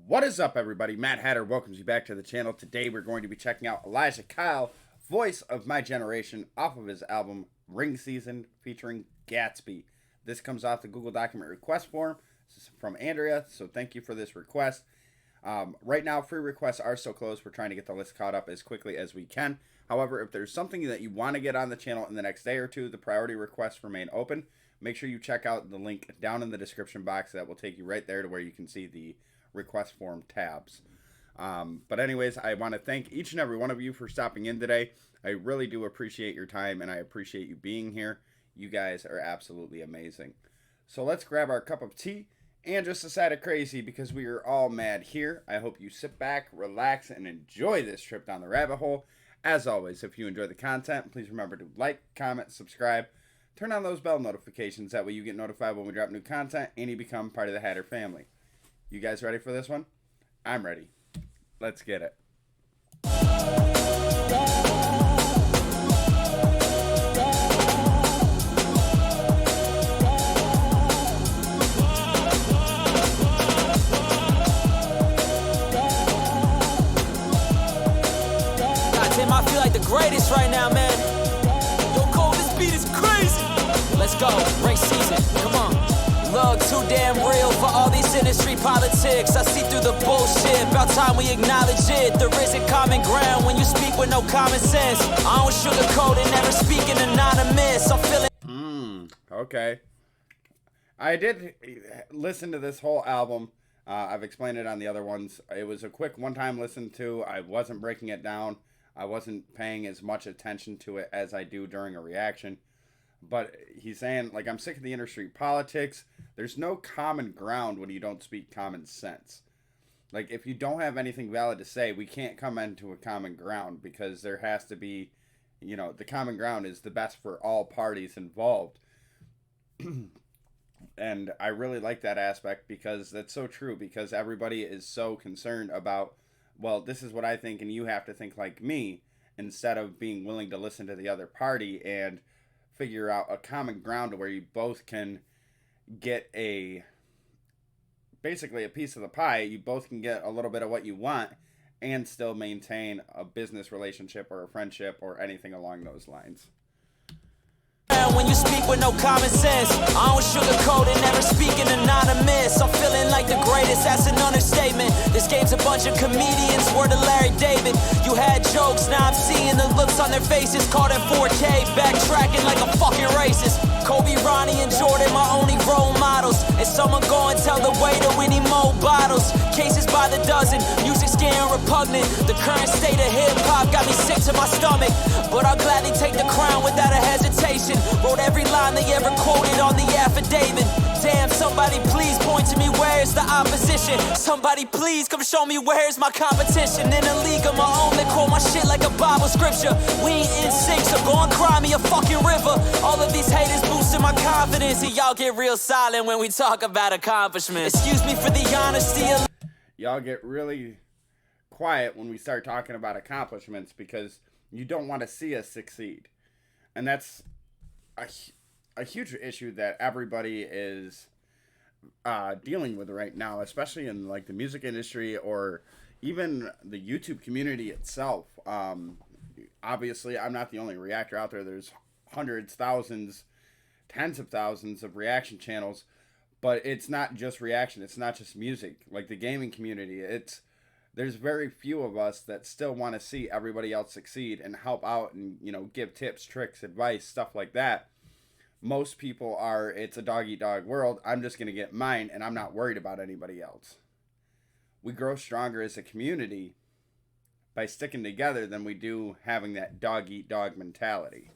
What is up, everybody? Matt Hatter welcomes you back to the channel. Today we're going to be checking out Elijah Kyle, voice of my generation, off of his album Ring Season featuring Gatsb. This comes off the Google document request form. This is from Andrea, so thank you for this request. Right now, free requests are still closed. We're trying to get the list caught up as quickly as we can. However, if there's something that you want to get on the channel in the next day or two, the priority requests remain open. Make sure you check out the link down in the description box. That will take you right there to where you can see the request form tabs. But anyways, I want to thank each and every one of you for stopping in today. I really do appreciate your time, and I appreciate you being here. You guys are absolutely amazing. So let's grab our cup of tea and just a side of crazy, because we are all mad here. I hope you sit back, relax, and enjoy this trip down the rabbit hole. As always, if you enjoy the content, please remember to like, comment, subscribe, turn on those bell notifications. That way you get notified when we drop new content and you become part of the Hatter family. You guys ready for this one? I'm ready. Let's get it. Goddamn, I feel like the greatest right now, man. Yo, Cole, this beat is crazy. Let's go, Ring Season, come on. Look, too damn real for all these industry politics. I see through the bullshit, about time we acknowledge it. There isn't common ground when you speak with no common sense. I don't sugarcoat it, never speaking anonymous. I'm feeling... Okay. I did listen to this whole album. I've explained it on the other ones. It was a quick one-time listen to. I wasn't breaking it down. I wasn't paying as much attention to it as I do during a reaction. But he's saying, like, I'm sick of the industry politics. There's no common ground when you don't speak common sense. Like, if you don't have anything valid to say, we can't come into a common ground, because there has to be, you know, the common ground is the best for all parties involved. And I really like that aspect, because that's so true, because everybody is so concerned about, well, this is what I think and you have to think like me, instead of being willing to listen to the other party and figure out a common ground where you both can get basically a piece of the pie. You both can get a little bit of what you want and still maintain a business relationship or a friendship or anything along those lines. When you speak with no common sense, I don't sugarcoat it, never speaking anonymous. I'm feeling like the greatest, that's an understatement. This game's a bunch of comedians, word of Larry David. You had jokes, now I'm seeing the looks on their faces. Caught at 4K, backtracking like a fucking racist. Kobe, Ronnie, and Jordan, my only role models. And someone go and tell the waiter we need more bottles. Cases by the dozen, music's getting repugnant. The current state of hip-hop got me sick to my stomach. But I'll gladly take the crown without a hesitation. Wrote every line they ever quoted on the affidavit. Damn, somebody please point to me, where's the opposition? Somebody please come show me where's my competition. In a league of my own, they quote my shit like a Bible scripture. We ain't in sync, so go and cry me a fucking river. All of these haters boosting my confidence, and y'all get real silent when we talk about accomplishments. Excuse me for the honesty. Y'all get really quiet when we start talking about accomplishments, because you don't want to see us succeed. And that's a huge issue that everybody is dealing with right now, especially in like the music industry or even the YouTube community itself. Obviously, I'm not the only reactor out there. There's hundreds, thousands, tens of thousands of reaction channels, but it's not just reaction. It's not just music. Like the gaming community, there's very few of us that still want to see everybody else succeed and help out and, you know, give tips, tricks, advice, stuff like that. Most people are, it's a dog-eat-dog world. I'm just going to get mine, and I'm not worried about anybody else. We grow stronger as a community by sticking together than we do having that dog-eat-dog mentality.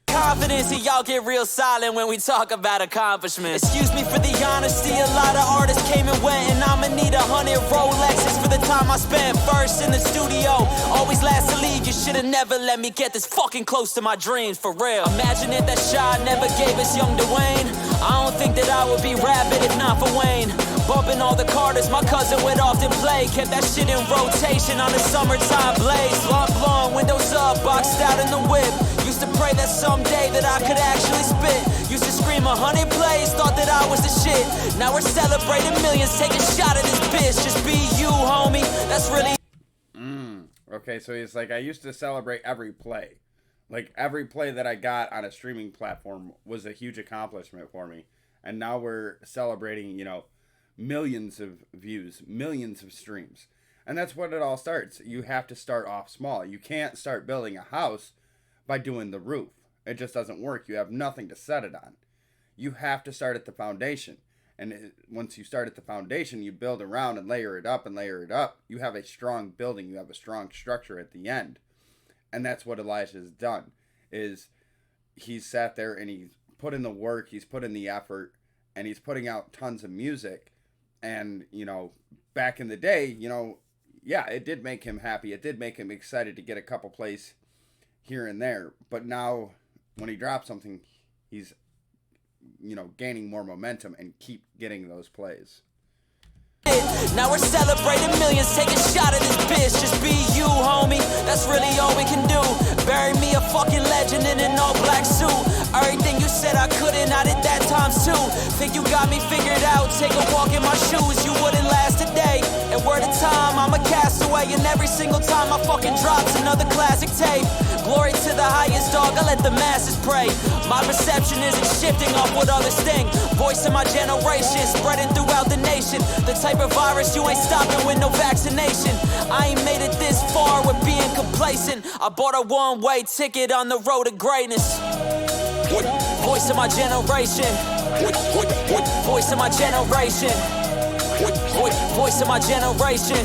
Confidence, and y'all get real silent when we talk about accomplishments. Excuse me for the honesty, a lot of artists came and went, and I'ma need 100 Rolexes for the time I spent first in the studio. Always last to leave, you should've never let me get this fucking close to my dreams, for real. Imagine if that shot never gave us young Dwayne. I don't think that I would be rapping if not for Wayne. Bumping all the Carters, my cousin would often play. Kept that shit in rotation on the summertime blaze. Blunt blowing, windows up, boxed out in the whip. Used to pray that someday that I could actually spit. Used to scream 100 plays, thought that I was the shit. Now we're celebrating millions, take a shot at this bitch. okay, so he's like, I used to celebrate every play. Like, every play that I got on a streaming platform was a huge accomplishment for me. And now we're celebrating, you know, millions of views, millions of streams. And that's what it all starts. You have to start off small. You can't start building a house by doing the roof. It just doesn't work. You have nothing to set it on. You have to start at the foundation. And once you start at the foundation, you build around and layer it up and layer it up. You have a strong building. You have a strong structure at the end. And that's what Elijah's done. Is he's sat there and he's put in the work. He's put in the effort. And he's putting out tons of music. And, you know, back in the day, you know, yeah, it did make him happy. It did make him excited to get a couple plays here and there. But now, when he drops something, he's, you know, gaining more momentum and keep getting those plays. Now we're celebrating millions, take a shot at this bitch. Just be you, homie, that's really all we can do. Bury me a fucking legend in an all-black suit. Everything you said I couldn't, I did that times two. Think you got me figured out, take a walk in my shoes. You wouldn't last a day, and word of time, I'm a castaway. And every single time I fucking drops another classic tape. Glory to the highest, dog, I let the masses pray. My perception isn't shifting off what others think. Voice of my generation, spreading throughout the nation. The type of virus you ain't stopping with no vaccination. I ain't made it this far with being complacent. I bought a one-way ticket on the road to greatness. Voice of my generation. Voice of my generation. Voice of my generation.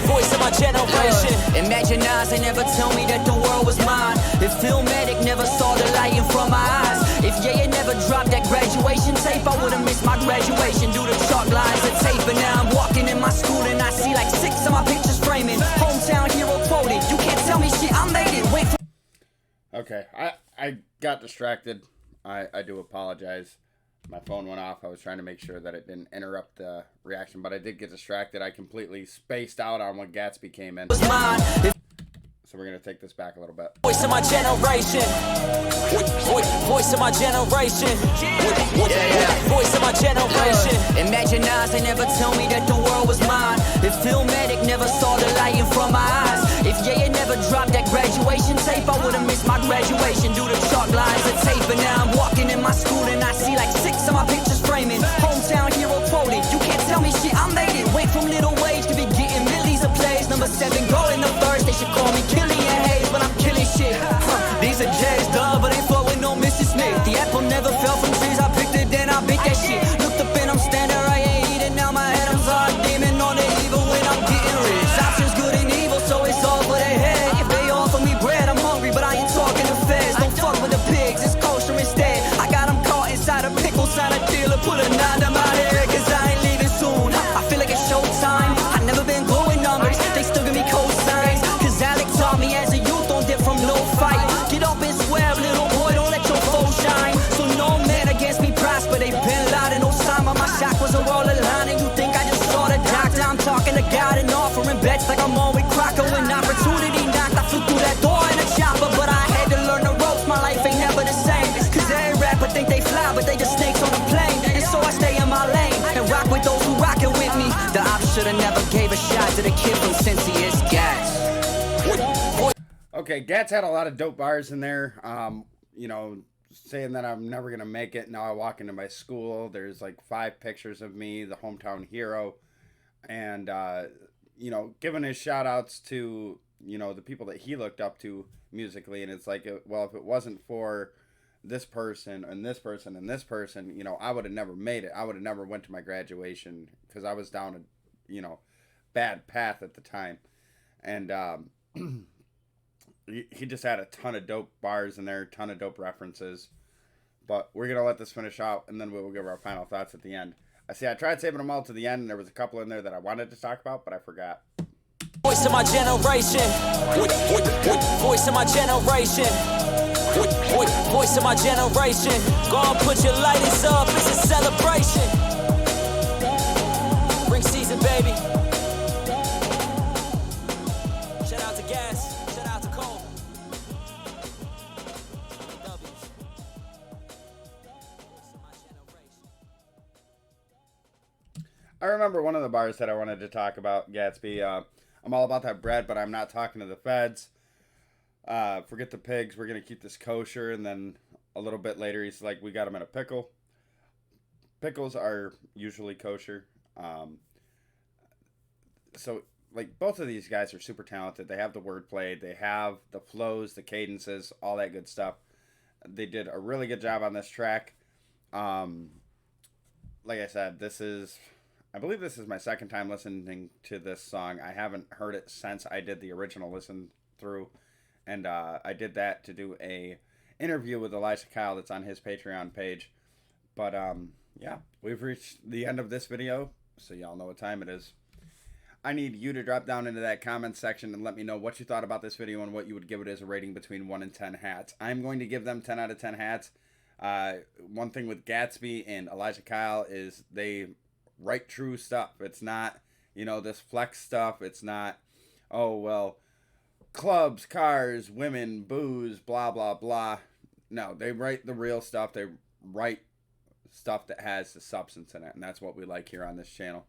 Voice of my generation. Imagine eyes, they never tell me that the world was mine. If Filmatic never saw the light in from my eyes. If Yaya never dropped that graduation tape, I would've missed my graduation. Do the chalk lines of tape, and now I'm walking in my school and I see like 6 of my pictures framing. Hometown hero quoted. You can't tell me shit, I made it. Wait for. Okay, I got distracted. I do apologize. My phone went off. I was trying to make sure that it didn't interrupt the reaction, but I did get distracted. I completely spaced out on when Gatsby came in. So we're going to take this back a little bit. Voice of my generation. Voice of my generation. Voice of my generation. Imagine eyes, they never tell me that the world was mine. If Filmatic never saw the light in from my eyes. If Yaya never dropped that graduation tape, I would've missed my graduation. Do the chalk lines of tape, and now I'm walking in my school and I see like 6 of my pictures framing. Hometown hero quoted. You can't tell me shit, I made it. Went from little wage to be getting millions of plays. Number 7 going the first. They should call me Killian Hayes, but I'm killing shit. These are J's, duh, but ain't flowing no Mrs. Smith. The apple never fell from trees. I picked it, then I bit that shit. Looked up and I'm standing right, ain't eating. Now my head, I'm sorry, demon on the evil when I'm getting rich. Options good and evil, so it's all for their head. If they offer me bread, I'm hungry, but I ain't talking to feds. Don't fuck with the pigs, it's kosher instead. I got them caught inside a pickle, sign a dealer, put a 9 to my head, cause I ain't leaving soon. I feel like it's showtime. I never been glowing numbers, they still give me cosigns. Cause Alex taught me as a youth, don't dip from no fight. Get up and swear, little boy, don't let your foe shine. So no man against me prosper, they been Laden, Osama. My chakras are all aligning. You think I just saw the doctor? I'm talking to God and offering bets like I'm on with Crocker. When opportunity knocked, I flew through that door in a chopper. But I had to learn the ropes, my life ain't never the same. Cause every rapper think they fly, but they just snakes on a plane. And so I stay in my lane and rock with those who rockin' with me. The op should've never gave a shot to the kid from Cincy, it's Gats. Okay, Gats had a lot of dope bars in there. You know, saying that I'm never going to make it. Now I walk into my school. There's like 5 pictures of me, the hometown hero. And, you know, giving his shout outs to, you know, the people that he looked up to musically. And it's like, well, if it wasn't for this person and this person and this person, you know, I would have never made it. I would have never went to my graduation because I was down a, you know, bad path at the time. And, he just had a ton of dope bars in there, a ton of dope references. But we're going to let this finish out, and then we will give our final thoughts at the end. I tried saving them all to the end, and there was a couple in there that I wanted to talk about, but I forgot. Voice of my generation. Voice of my generation. Voice of my generation. Go on, put your lighters up, it's a celebration. Ring season, baby. Shout out to Gas. Shout out to Cole. I remember one of the bars that I wanted to talk about, Gatsby. I'm all about that bread, but I'm not talking to the feds. Forget the pigs. We're going to keep this kosher. And then a little bit later, he's like, we got them in a pickle. Pickles are usually kosher. So, like, both of these guys are super talented. They have the wordplay. They have the flows, the cadences, all that good stuff. They did a really good job on this track. Like I said, I believe this is my second time listening to this song. I haven't heard it since I did the original listen through. And I did that to do a interview with Elijah Kyle that's on his Patreon page. But, yeah, we've reached the end of this video, so y'all know what time it is. I need you to drop down into that comment section and let me know what you thought about this video and what you would give it as a rating between 1 and 10 hats. I'm going to give them 10 out of 10 hats. One thing with Gatsby and Elijah Kyle is they write true stuff. It's not, this flex stuff. It's not, oh, well, clubs, cars, women, booze, blah, blah, blah. No, they write the real stuff. They write stuff that has the substance in it, and that's what we like here on this channel.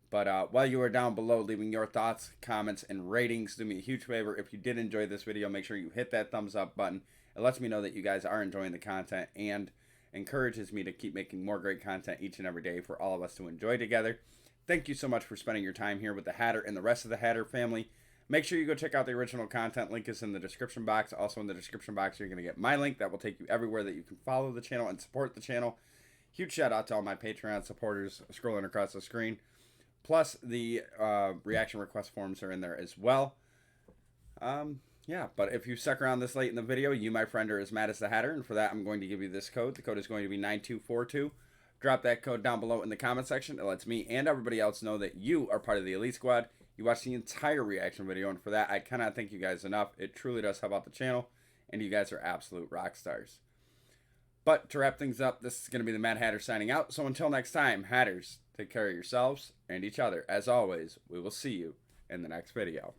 But while you are down below leaving your thoughts, comments, and ratings, do me a huge favor. If you did enjoy this video, make sure you hit that thumbs up button. It lets me know that you guys are enjoying the content and encourages me to keep making more great content each and every day for all of us to enjoy together. Thank you so much for spending your time here with the Hatter and the rest of the Hatter family. Make sure you go check out the original content. Link is in the description box. Also in the description box, you're going to get my link that will take you everywhere that you can follow the channel and support the channel. Huge shout out to all my Patreon supporters scrolling across the screen. Plus, the reaction request forms are in there as well. Yeah, but if you stuck around this late in the video, you, my friend, are as mad as the Hatter. And for that, I'm going to give you this code. The code is going to be 9242. Drop that code down below in the comment section. It lets me and everybody else know that you are part of the Elite Squad. You watched the entire reaction video, and for that, I cannot thank you guys enough. It truly does help out the channel, and you guys are absolute rock stars. But to wrap things up, this is going to be the Mad Hatter signing out. So until next time, Hatters, take care of yourselves and each other. As always, we will see you in the next video.